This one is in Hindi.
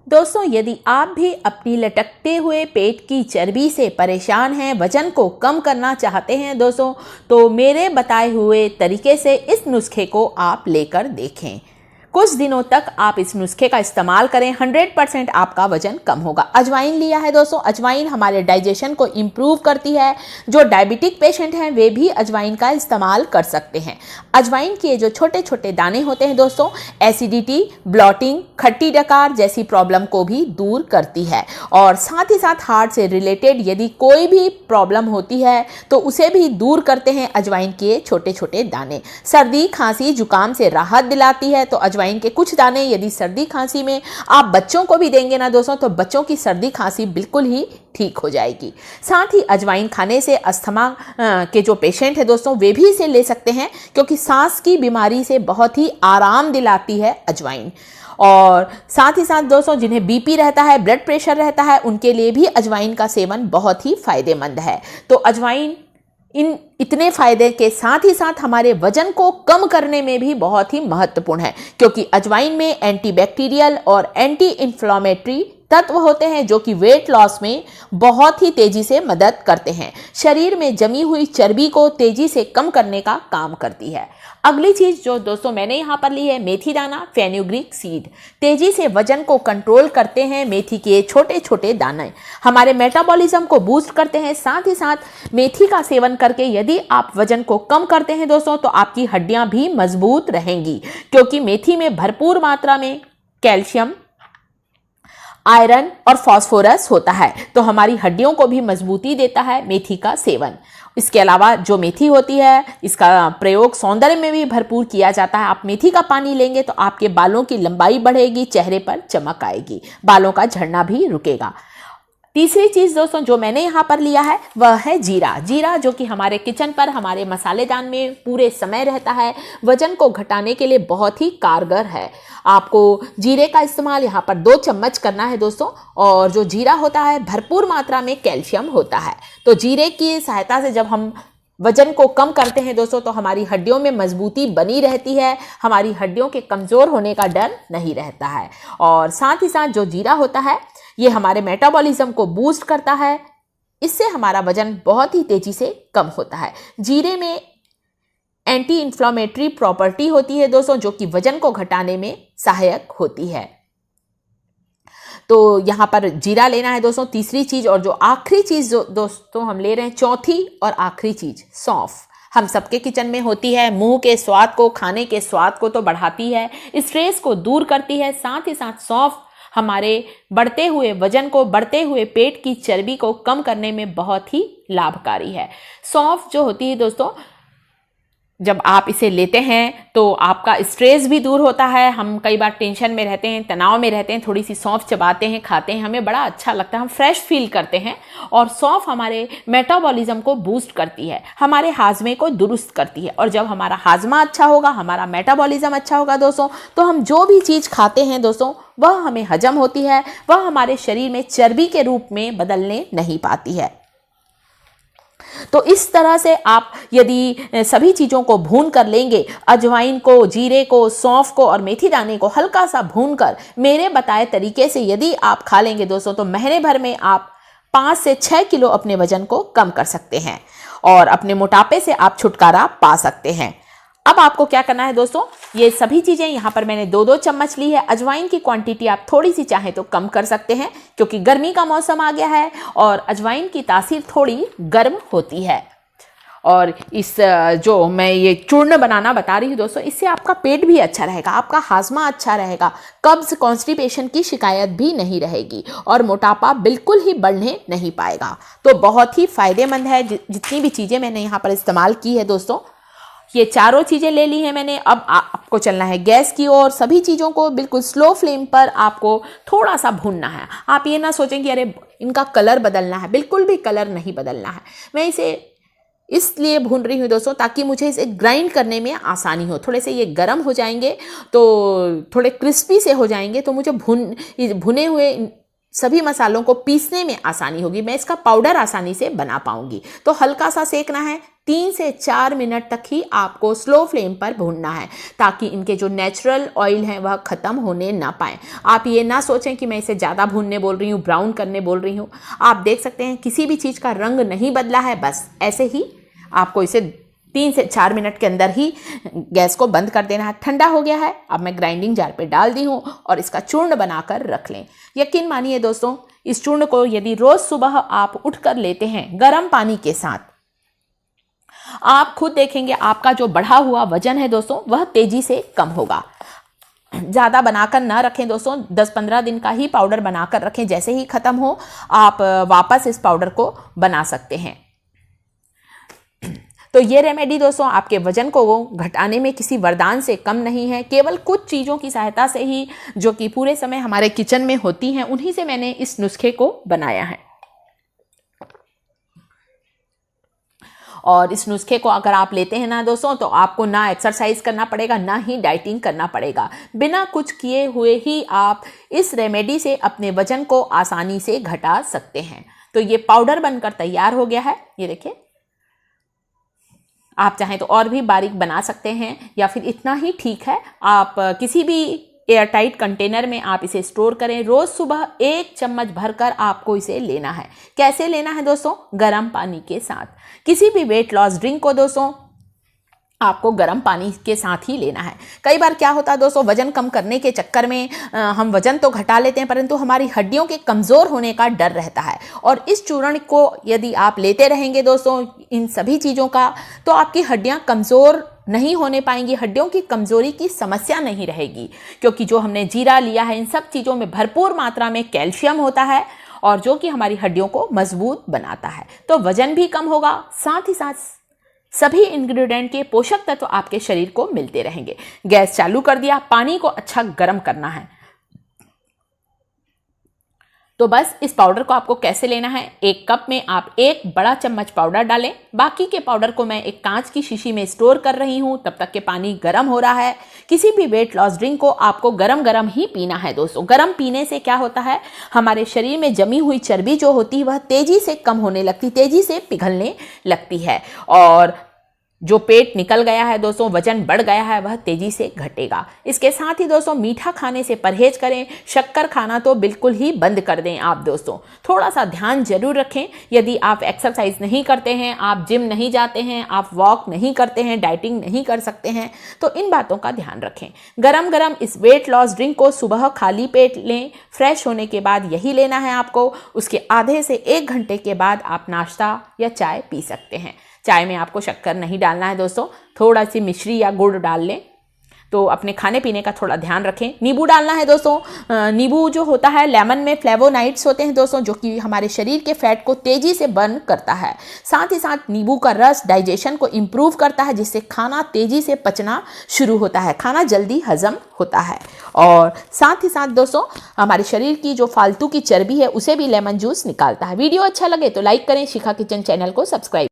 दोस्तों, यदि आप भी अपनी लटकते हुए पेट की चर्बी से परेशान हैं, वजन को कम करना चाहते हैं दोस्तों, तो मेरे बताए हुए तरीके से इस नुस्खे को आप लेकर देखें। कुछ दिनों तक आप इस नुस्खे का इस्तेमाल करें, 100% आपका वजन कम होगा। अजवाइन लिया है दोस्तों, अजवाइन हमारे डाइजेशन को इम्प्रूव करती है। जो डायबिटिक पेशेंट हैं वे भी अजवाइन का इस्तेमाल कर सकते हैं। अजवाइन के जो छोटे छोटे दाने होते हैं दोस्तों, एसिडिटी, ब्लॉटिंग, खट्टी डकार जैसी प्रॉब्लम को भी दूर करती है। और साथ ही साथ हार्ट से रिलेटेड यदि कोई भी प्रॉब्लम होती है तो उसे भी दूर करते हैं अजवाइन के छोटे छोटे दाने। सर्दी, खांसी, जुकाम से राहत दिलाती है। तो अजवाइन के कुछ दाने यदि सर्दी खांसी में आप बच्चों को भी देंगे ना दोस्तों, तो बच्चों की सर्दी खांसी बिल्कुल ही ठीक हो जाएगी। साथ ही अजवाइन खाने से अस्थमा के जो पेशेंट है दोस्तों, वे भी इसे ले सकते हैं, क्योंकि सांस की बीमारी से बहुत ही आराम दिलाती है अजवाइन। और साथ ही साथ दोस्तों, जिन्हें बीपी रहता है, ब्लड प्रेशर रहता है, उनके लिए भी अजवाइन का सेवन बहुत ही फायदेमंद है। तो अजवाइन इन इतने फायदे के साथ ही साथ हमारे वजन को कम करने में भी बहुत ही महत्वपूर्ण है, क्योंकि अजवाइन में एंटीबैक्टीरियल और एंटी इन्फ्लामेटरी तत्व होते हैं जो कि वेट लॉस में बहुत ही तेजी से मदद करते हैं। शरीर में जमी हुई चर्बी को तेजी से कम करने का काम करती है। अगली चीज जो दोस्तों मैंने यहाँ पर ली है, मेथी दाना, फेनुग्रीक सीड। तेजी से वजन को कंट्रोल करते हैं मेथी के छोटे छोटे दाने, हमारे मेटाबॉलिज्म को बूस्ट करते हैं। साथ ही साथ मेथी का सेवन करके यदि आप वजन को कम करते हैं दोस्तों, तो आपकी हड्डियां भी मजबूत रहेंगी, क्योंकि मेथी में भरपूर मात्रा में कैल्शियम, आयरन और फास्फोरस होता है। तो हमारी हड्डियों को भी मजबूती देता है मेथी का सेवन। इसके अलावा जो मेथी होती है, इसका प्रयोग सौंदर्य में भी भरपूर किया जाता है। आप मेथी का पानी लेंगे तो आपके बालों की लंबाई बढ़ेगी, चेहरे पर चमक आएगी, बालों का झड़ना भी रुकेगा। तीसरी चीज दोस्तों जो मैंने यहाँ पर लिया है वह है जीरा। जीरा जो कि हमारे किचन पर, हमारे मसालेदान में पूरे समय रहता है, वजन को घटाने के लिए बहुत ही कारगर है। आपको जीरे का इस्तेमाल यहाँ पर 2 चम्मच करना है दोस्तों। और जो जीरा होता है भरपूर मात्रा में कैल्शियम होता है। तो जीरे की सहायता से जब हम वजन को कम करते हैं दोस्तों, तो हमारी हड्डियों में मजबूती बनी रहती है, हमारी हड्डियों के कमजोर होने का डर नहीं रहता है। और साथ ही साथ जो जीरा होता है ये हमारे मेटाबॉलिज्म को बूस्ट करता है, इससे हमारा वजन बहुत ही तेजी से कम होता है। जीरे में एंटी इन्फ्लामेटरी प्रॉपर्टी होती है दोस्तों, जो कि वजन को घटाने में सहायक होती है। तो यहाँ पर जीरा लेना है दोस्तों, तीसरी चीज। और जो आखिरी चीज जो दोस्तों हम ले रहे हैं, चौथी और आखिरी चीज, सौंफ। हम सबके किचन में होती है, मुंह के स्वाद को, खाने के स्वाद को तो बढ़ाती है, स्ट्रेस को दूर करती है। साथ ही साथ सौंफ हमारे बढ़ते हुए वजन को, बढ़ते हुए पेट की चर्बी को कम करने में बहुत ही लाभकारी है। सौंफ जो होती है दोस्तों, जब आप इसे लेते हैं तो आपका स्ट्रेस भी दूर होता है। हम कई बार टेंशन में रहते हैं, तनाव में रहते हैं, थोड़ी सी सौंफ चबाते हैं, खाते हैं, हमें बड़ा अच्छा लगता है, हम फ्रेश फील करते हैं। और सौंफ हमारे मेटाबॉलिज्म को बूस्ट करती है, हमारे हाजमे को दुरुस्त करती है। और जब हमारा हाजमा अच्छा होगा, हमारा मेटाबॉलिज्म अच्छा होगा दोस्तों, तो हम जो भी चीज़ खाते हैं दोस्तों वह हमें हजम होती है, वह हमारे शरीर में चर्बी के रूप में बदलने नहीं पाती है। तो इस तरह से आप यदि सभी चीज़ों को भून कर लेंगे, अजवाइन को, जीरे को, सौंफ को और मेथी दाने को हल्का सा भून कर मेरे बताए तरीके से यदि आप खा लेंगे दोस्तों, तो महीने भर में आप 5 से 6 किलो अपने वजन को कम कर सकते हैं और अपने मोटापे से आप छुटकारा पा सकते हैं। अब आपको क्या करना है दोस्तों, ये सभी चीज़ें यहाँ पर मैंने 2-2 चम्मच ली है। अजवाइन की क्वांटिटी आप थोड़ी सी चाहें तो कम कर सकते हैं, क्योंकि गर्मी का मौसम आ गया है और अजवाइन की तासीर थोड़ी गर्म होती है। और इस जो मैं ये चूर्ण बनाना बता रही हूँ दोस्तों, इससे आपका पेट भी अच्छा रहेगा, आपका हाजमा अच्छा रहेगा, कब्ज, कॉन्स्टिपेशन की शिकायत भी नहीं रहेगी और मोटापा बिल्कुल ही बढ़ने नहीं पाएगा। तो बहुत ही फायदेमंद है। जितनी भी चीज़ें मैंने यहाँ पर इस्तेमाल की है दोस्तों, ये चारों चीज़ें ले ली हैं मैंने। अब आपको चलना है गैस की ओर। सभी चीज़ों को बिल्कुल स्लो फ्लेम पर आपको थोड़ा सा भूनना है। आप ये ना सोचें कि अरे इनका कलर बदलना है, बिल्कुल भी कलर नहीं बदलना है। मैं इसे इसलिए भून रही हूँ दोस्तों ताकि मुझे इसे ग्राइंड करने में आसानी हो। थोड़े से ये गर्म हो जाएंगे तो थोड़े क्रिस्पी से हो जाएंगे, तो मुझे भुने हुए सभी मसालों को पीसने में आसानी होगी, मैं इसका पाउडर आसानी से बना पाऊंगी। तो हल्का सा सेकना है, 3 से 4 मिनट तक ही आपको स्लो फ्लेम पर भूनना है, ताकि इनके जो नेचुरल ऑयल हैं वह ख़त्म होने ना पाए। आप ये ना सोचें कि मैं इसे ज़्यादा भूनने बोल रही हूँ, ब्राउन करने बोल रही हूँ। आप देख सकते हैं किसी भी चीज़ का रंग नहीं बदला है, बस ऐसे ही आपको इसे 3 से 4 मिनट के अंदर ही गैस को बंद कर देना है। ठंडा हो गया है, अब मैं ग्राइंडिंग जार पे डाल दी हूँ और इसका चूर्ण बनाकर रख लें। यकीन मानिए दोस्तों, इस चूर्ण को यदि रोज़ सुबह आप उठकर लेते हैं गर्म पानी के साथ, आप खुद देखेंगे आपका जो बढ़ा हुआ वजन है दोस्तों वह तेजी से कम होगा। ज़्यादा बनाकर ना रखें दोस्तों, 10-15 दिन का ही पाउडर बनाकर रखें। जैसे ही ख़त्म हो आप वापस इस पाउडर को बना सकते हैं। तो ये रेमेडी दोस्तों आपके वजन को घटाने में किसी वरदान से कम नहीं है। केवल कुछ चीज़ों की सहायता से ही, जो कि पूरे समय हमारे किचन में होती हैं, उन्हीं से मैंने इस नुस्खे को बनाया है। और इस नुस्खे को अगर आप लेते हैं ना दोस्तों, तो आपको ना एक्सरसाइज करना पड़ेगा, ना ही डाइटिंग करना पड़ेगा। बिना कुछ किए हुए ही आप इस रेमेडी से अपने वजन को आसानी से घटा सकते हैं। तो ये पाउडर बनकर तैयार हो गया है, ये देखिए। आप चाहें तो और भी बारीक बना सकते हैं, या फिर इतना ही ठीक है। आप किसी भी एयरटाइट कंटेनर में आप इसे स्टोर करें। रोज़ सुबह 1 चम्मच भरकर आपको इसे लेना है। कैसे लेना है दोस्तों? गर्म पानी के साथ। किसी भी वेट लॉस ड्रिंक को दोस्तों आपको गर्म पानी के साथ ही लेना है। कई बार क्या होता है दोस्तों, वजन कम करने के चक्कर में हम वजन तो घटा लेते हैं, परंतु हमारी हड्डियों के कमज़ोर होने का डर रहता है। और इस चूर्ण को यदि आप लेते रहेंगे दोस्तों, इन सभी चीज़ों का, तो आपकी हड्डियां कमज़ोर नहीं होने पाएंगी, हड्डियों की कमज़ोरी की समस्या नहीं रहेगी। क्योंकि जो हमने जीरा लिया है, इन सब चीज़ों में भरपूर मात्रा में कैल्शियम होता है, और जो कि हमारी हड्डियों को मजबूत बनाता है। तो वजन भी कम होगा, साथ ही साथ सभी इंग्रेडिएंट के पोषक तत्व आपके शरीर को मिलते रहेंगे। गैस चालू कर दिया, पानी को अच्छा गर्म करना है। तो बस इस पाउडर को आपको कैसे लेना है, 1 कप में आप 1 बड़ा चम्मच पाउडर डालें। बाकी के पाउडर को मैं एक कांच की शीशी में स्टोर कर रही हूं, तब तक के पानी गर्म हो रहा है। किसी भी वेट लॉस ड्रिंक को आपको गरम गरम ही पीना है दोस्तों। गरम पीने से क्या होता है, हमारे शरीर में जमी हुई चर्बी जो होती है वह तेजी से कम होने लगती, तेजी से पिघलने लगती है, और जो पेट निकल गया है दोस्तों, वजन बढ़ गया है, वह तेजी से घटेगा। इसके साथ ही दोस्तों मीठा खाने से परहेज करें, शक्कर खाना तो बिल्कुल ही बंद कर दें आप दोस्तों। थोड़ा सा ध्यान जरूर रखें। यदि आप एक्सरसाइज नहीं करते हैं, आप जिम नहीं जाते हैं, आप वॉक नहीं करते हैं, डाइटिंग नहीं कर सकते हैं, तो इन बातों का ध्यान रखें। गरम गरम इस वेट लॉस ड्रिंक को सुबह खाली पेट लें। फ्रेश होने के बाद यही लेना है आपको। उसके आधे से 1 घंटे के बाद आप नाश्ता या चाय पी सकते हैं। चाय में आपको शक्कर नहीं डालना है दोस्तों, थोड़ा सी मिश्री या गुड़ डाल लें। तो अपने खाने पीने का थोड़ा ध्यान रखें। नींबू डालना है दोस्तों। नींबू जो होता है, लेमन में फ्लेवोनाइड्स होते हैं दोस्तों, जो कि हमारे शरीर के फैट को तेजी से बर्न करता है। साथ ही साथ नींबू का रस डाइजेशन को इम्प्रूव करता है, जिससे खाना तेजी से पचना शुरू होता है, खाना जल्दी हजम होता है। और साथ ही साथ दोस्तों हमारे शरीर की जो फालतू की चर्बी है उसे भी लेमन जूस निकालता है। वीडियो अच्छा लगे तो लाइक करें, शिखा किचन चैनल को सब्सक्राइब